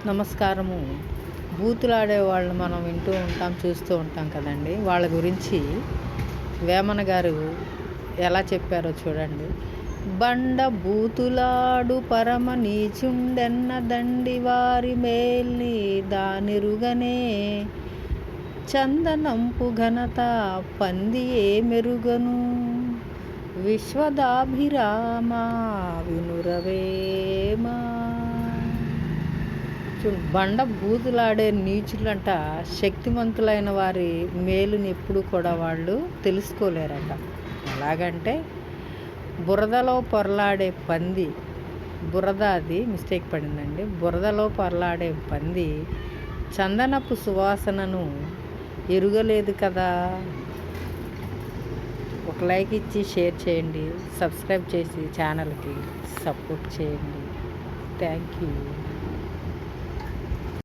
నమస్కారము. బూతులాడే వాళ్ళని మనం వింటూ ఉంటాం, చూస్తూ ఉంటాం కదండి. వాళ్ళ గురించి వేమన గారు ఎలా చెప్పారో చూడండి. బండ బూతులాడు పరమ నీచుండెన్న దండి వారి మేల్ని దానిరుగనే చందనంపు ఘనత పంది ఏ మెరుగను విశ్వదాభిరామ వినురవేమా. బండ బూతులాడే నీచులంట శక్తిమంతులైన వారి మేలుని ఎప్పుడు కూడా వాళ్ళు తెలుసుకోలేరట. ఎలాగంటే బురదలో పొరలాడే పంది, బురద అది మిస్టేక్ పడిందండి, బురదలో పొరలాడే పంది చందనపు సువాసనను ఎరుగలేదు కదా. ఒక లైక్ ఇచ్చి షేర్ చేయండి, సబ్స్క్రైబ్ చేసి ఛానల్కి సపోర్ట్ చేయండి. Thank you.